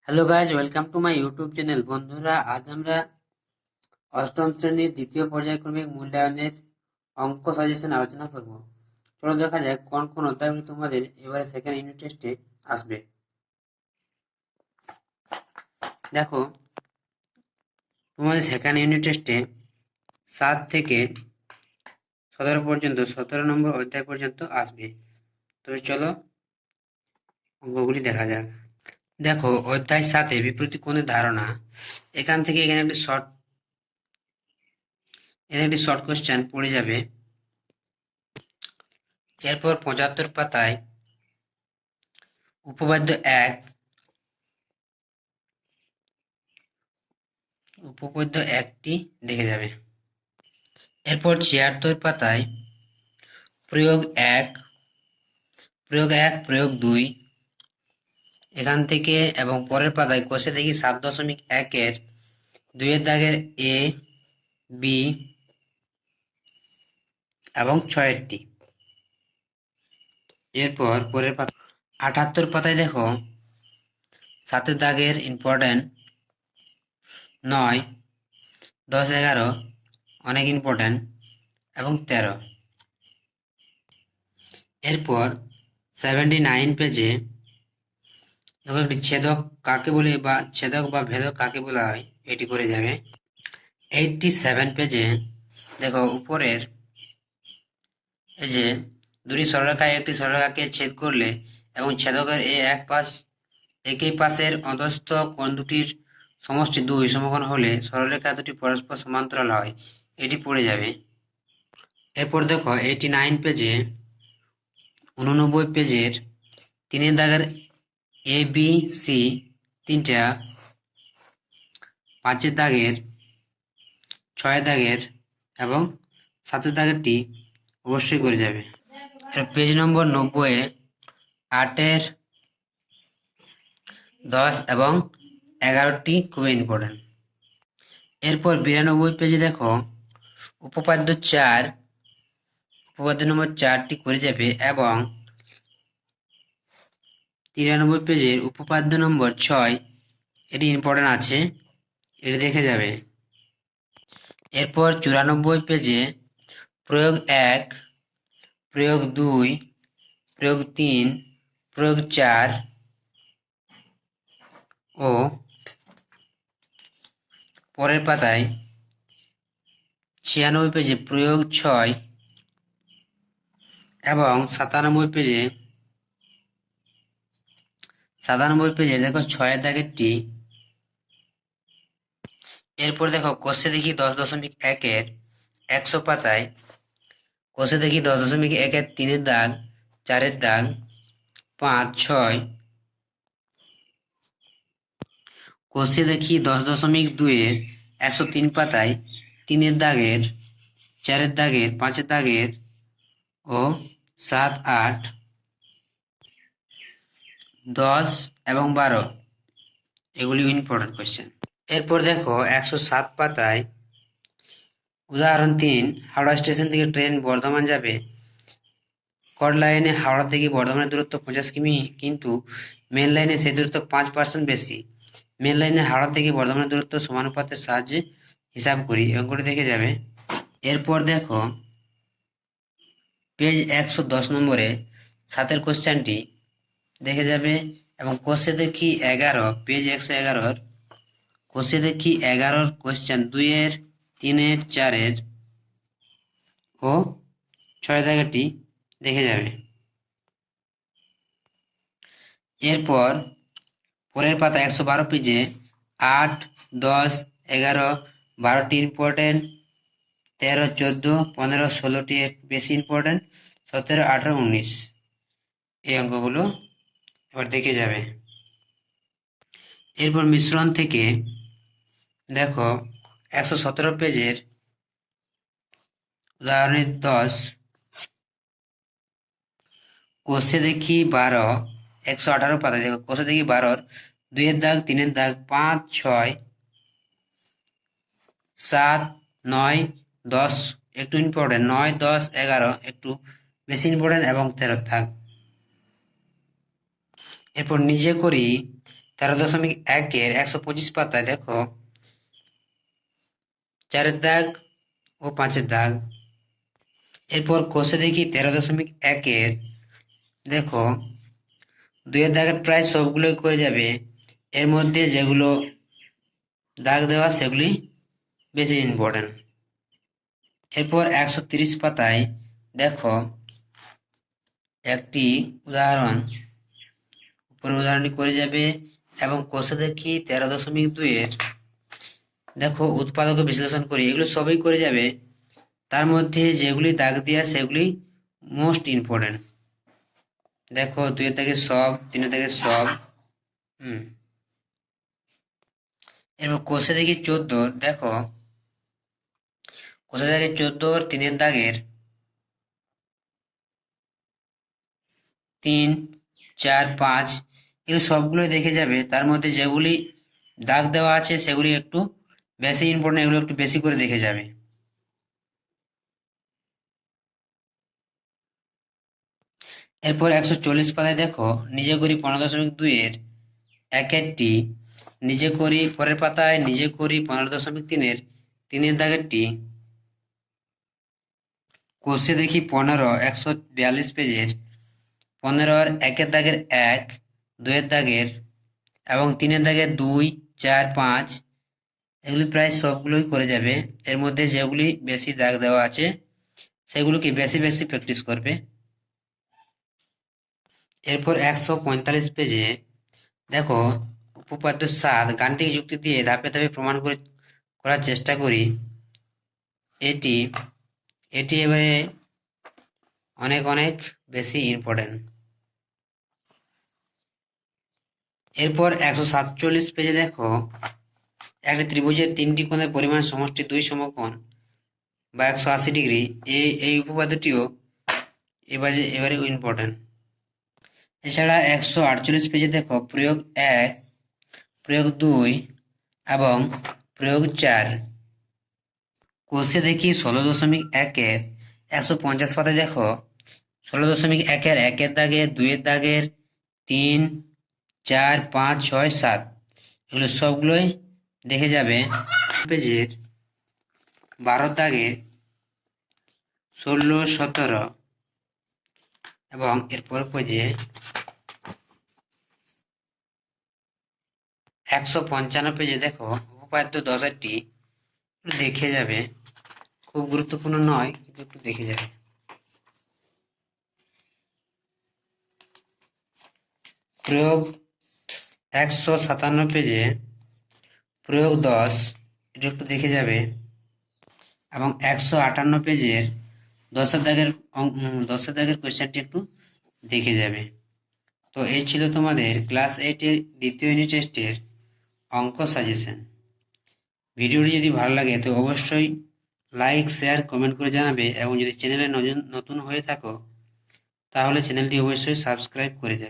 Hello guys, welcome to my YouTube channel. বন্ধুরা, আজ আমরা অষ্টম শ্রেণীর দ্বিতীয় পর্যায়ক্রমিক মূল্যায়নের অঙ্ক সাজেশন আলোচনা করব। চলো দেখা যাক কোন কোন অধ্যায়গুলি তোমাদের এবারে সেকেন্ড ইউনিট টেস্টে আসবে। দেখো, তোমাদের সেকেন্ড ইউনিট টেস্টে 7 থেকে 17 পর্যন্ত 17 নম্বর অধ্যায় পর্যন্ত আসবে। তবে চলো অঙ্কগুলি দেখা যাক। দেখো, অধ্যায় 7-এ বিপরীত কোণের ধারণা। এখান থেকে এখানে একটি শর্ট কোশ্চেন পড়ে যাবে। এরপর 75 পাতায় উপপাদ্য একটি দেখে যাবে। এরপর 76 পাতায় প্রয়োগ 1, প্রয়োগ 2 এখান থেকে, এবং পরের পাতায় কষে দেখি 7.1-এর 2-এর দাগের এ, বি এবং 6-এরটি। এরপর পরের পাতা 78 পাতায় দেখো 7-এর দাগের ইম্পর্টেন্ট 9, 10, 11 অনেক ইম্পর্টেন্ট এবং 13। এরপর 79 পেজে দেখো একটি ছেদক কাকে বলে বা ছেদক বা ভেদক কাকে বলা হয় এটি করে যাবে। 87 পেজে দেখো উপরের এই যে দুটি সরলরেখায় একটি সরলরেখাকে ছেদ করলে এবং ছেদকের একই পাশের অধস্থ কোণ দুটির সমষ্টি 2 সমকোণ হলে সরলরেখা দুটি পরস্পর সমান্তরাল হয়, এটি পড়ে যাবে। এরপর দেখো 89 পেজে 89 পেজের 3-এর দাগের এ, বি, সি তিনটা, 5-এর দাগের, 6-এর দাগের এবং 7-এর দাগেরটি অবশ্যই করে যাবে। পেজ নম্বর 90-এ 8-এর 10 এবং 11টি খুবই ইম্পর্টেন্ট। এরপর 92 পেজে দেখো উপপাদ্য নম্বর 4টি করে যাবে, এবং 93 পেজের উপপাদ্য নম্বর 6 এটি ইম্পর্টেন্ট আছে, এটি দেখে যাবে। এরপর 94 পেজে প্রয়োগ 1, প্রয়োগ 2, প্রয়োগ 3, প্রয়োগ 4 ও পরের পাতায় 96 পেজে প্রয়োগ 6 এবং 97 পেজে দেখো 6-এর দাগেরটি। এরপর দেখো কষে দেখি 10.1-এর 100 পাতায় কষে দেখি 10.1-এর 3-এর দাগ, 4-এর দাগ, 5, 6 কষে দেখি 10.2-এর 103 পাতায় 3-এর দাগের, 4-এর দাগের, 5-এর দাগের ও 7, 8, 10 এবং 12 এগুলি ইম্পর্টেন্ট কোয়েশ্চেন। এরপর দেখো 107 পাতায় উদাহরণ 3, হাওড়া স্টেশন থেকে ট্রেন বর্ধমান যাবে। কড লাইনে হাওড়া থেকে বর্ধমানের দূরত্ব 50 কিমি, কিন্তু মেন লাইনে সেই দূরত্ব 5% বেশি। মেন লাইনে হাওড়া থেকে বর্ধমানের দূরত্ব সমানুপাতের সাহায্যে হিসাব করি, অঙ্কটি দেখে যাবে। এরপর দেখো পেজ 110 নম্বরে 7-এর কোশ্চেনটি দেখে যাবে, এবং কষে দেখি 11 পেজ 111 কষে দেখি 11-র কোশ্চেন 2-এর, 3-এর, 4-এর ও 6 দাগেরটি দেখে যাবে। এরপর পরের পাতা 112 পেজে 8, 10, 11, 12টি ইম্পর্টেন্ট, 13, 14, 15, 16টি বেশি ইম্পর্টেন্ট, 17, 18, 19 এই অঙ্কগুলো এবার দেখে যাবে। এরপর মিশ্রণ থেকে দেখো 117 পেজের উদাহরণের 10 কষে দেখি 12, 118 পাতায় দেখো কষে দেখি 12-র 2-এর দাগ, 3-এর দাগ, 5, 6, 7, 9, 10 একটু ইম্পর্টেন্ট, 9, 10, 11 একটু বেশি ইম্পর্টেন্ট এবং 13 থাক। এরপর নিজে করি 13.1-এর 125 পাতায় দেখো 4-এর দাগ ও 5-এর দাগ। এরপর কষে দেখি 13.1-এর দেখো 2-এর দাগের প্রায় সবগুলোই করে যাবে, এর মধ্যে যেগুলো দাগ দেওয়া সেগুলি বেশি ইম্পর্টেন্ট। এরপর 130 পাতায় দেখো একটি উদাহরণ, উপরের উদাহরণটি করে যাবে এবং কষে দেখি 13.2-এর দেখো উৎপাদক বিশ্লেষণ করি, এগুলো সবই করে যাবে, তার মধ্যে যেগুলি দাগ দেওয়া সেগুলি মোস্ট ইম্পর্টেন্ট। দেখো 2-এর দাগের সব, 3-এর দাগের সব। এরপর কষে দেখি 14, দেখো কষে দেখি 14 3-এর দাগের 3, 4, 5 এগুলো সবগুলোই দেখে যাবে, তার মধ্যে যেগুলি দাগ দেওয়া আছে সেগুলি একটু বেশি ইম্পর্টেন্ট, এগুলো একটু বেশি করে দেখে যাবে। এরপর 140 পাতায় দেখো নিজে করি 15.2-এর 1-এরটি নিজে করি, পরের পাতায় নিজে করি 15.3-এর 3-এর দাগেরটি কষে দেখি 15 142 পেজের 15-এর 1-এর দাগের 1, 2-এর দাগের এবং 3-এর দাগের 2, 4, 5 এগুলি প্রায় সবগুলোই করে যাবে, এর মধ্যে যেগুলি বেশি দাগ দেওয়া আছে সেগুলোকে বেশি বেশি প্র্যাকটিস করবে। এরপর 145 পেজে দেখো উপপাদ্য 7 গাণিতিক যুক্তি দিয়ে ধাপে ধাপে প্রমাণ করার চেষ্টা করি, এটি এবারে অনেক অনেক বেশি ইম্পর্টেন্ট। এরপর 147 পেজে দেখো একটি ত্রিভুজের 3টি কোণের পরিমাণ সমষ্টি 2 সমকোণ বা 180 ডিগ্রি, এই উপপাদ্যটিও এবারে ইম্পর্টেন্ট। এছাড়া 148 পেজে দেখো প্রয়োগ 1, প্রয়োগ 2 এবং প্রয়োগ 4 কষে দেখি 16.1-এর 150 পাতায় দেখো 16.1-এর 1-এর দাগের, 2-এর দাগের, 3, 4, 5, 6, 7 এগুলো সবগুলোই দেখে যাবে। পেজের 12 দাগের 16, 17 এবং এরপর পেজে 155 পেজে দেখো উপপাদ্য 10-টি দেখে যাবে, খুব গুরুত্বপূর্ণ নয় কিন্তু একটু দেখে যাবে। প্রয়োগ 157 পেজে প্রয়োগ 10 এটা একটু দেখে যাবে এবং 158 পেজের 10-এর দাগের কোয়েশ্চেনটি একটু দেখে যাবে। তো এই ছিল তোমাদের ক্লাস 8-এর দ্বিতীয় ইউনিট টেস্টের অঙ্ক সাজেশন। ভিডিওটি যদি ভালো লাগে তো অবশ্যই লাইক, শেয়ার, কমেন্ট করে জানাবে এবং যদি চ্যানেলে নতুন হয়ে থাকো তাহলে চ্যানেলটি অবশ্যই সাবস্ক্রাইব করে যাবে।